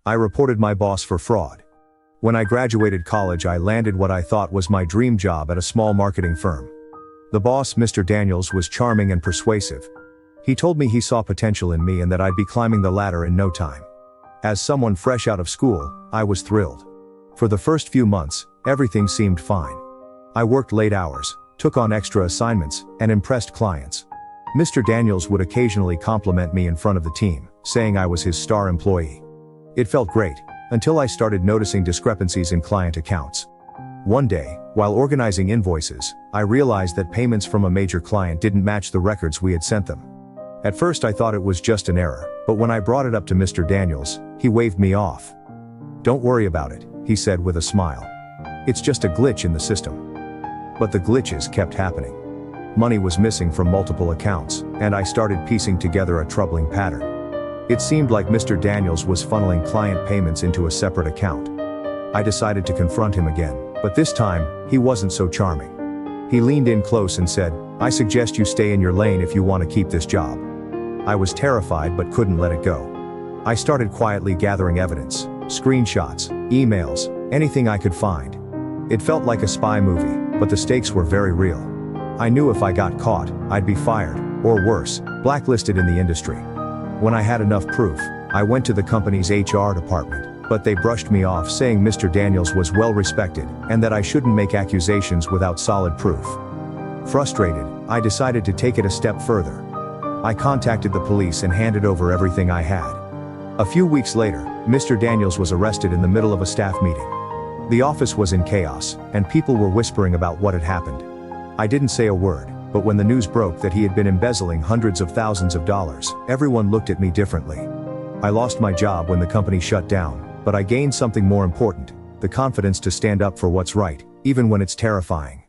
I reported my boss for fraud. When I graduated college, I landed what I thought was my dream job at a small marketing firm. The boss, Mr. Daniels, was charming and persuasive. He told me he saw potential in me and that I'd be climbing the ladder in no time. As someone fresh out of school, I was thrilled. For the first few months, everything seemed fine. I worked late hours, took on extra assignments, and impressed clients. Mr. Daniels would occasionally compliment me in front of the team, saying I was his star employee. It felt great, until I started noticing discrepancies in client accounts. One day, while organizing invoices, I realized that payments from a major client didn't match the records we had sent them. At first I thought it was just an error, but when I brought it up to Mr. Daniels, he waved me off. "Don't worry about it," he said with a smile. "It's just a glitch in the system." But the glitches kept happening. Money was missing from multiple accounts, and I started piecing together a troubling pattern. It seemed like Mr. Daniels was funneling client payments into a separate account. I decided to confront him again, but this time, he wasn't so charming. He leaned in close and said, "I suggest you stay in your lane if you want to keep this job." I was terrified but couldn't let it go. I started quietly gathering evidence, screenshots, emails, anything I could find. It felt like a spy movie, but the stakes were very real. I knew if I got caught, I'd be fired, or worse, blacklisted in the industry. When I had enough proof, I went to the company's HR department, but they brushed me off, saying Mr. Daniels was well respected, and that I shouldn't make accusations without solid proof. Frustrated, I decided to take it a step further. I contacted the police and handed over everything I had. A few weeks later, Mr. Daniels was arrested in the middle of a staff meeting. The office was in chaos, and people were whispering about what had happened. I didn't say a word, but when the news broke that he had been embezzling hundreds of thousands of dollars, everyone looked at me differently. I lost my job when the company shut down, but I gained something more important: the confidence to stand up for what's right, even when it's terrifying.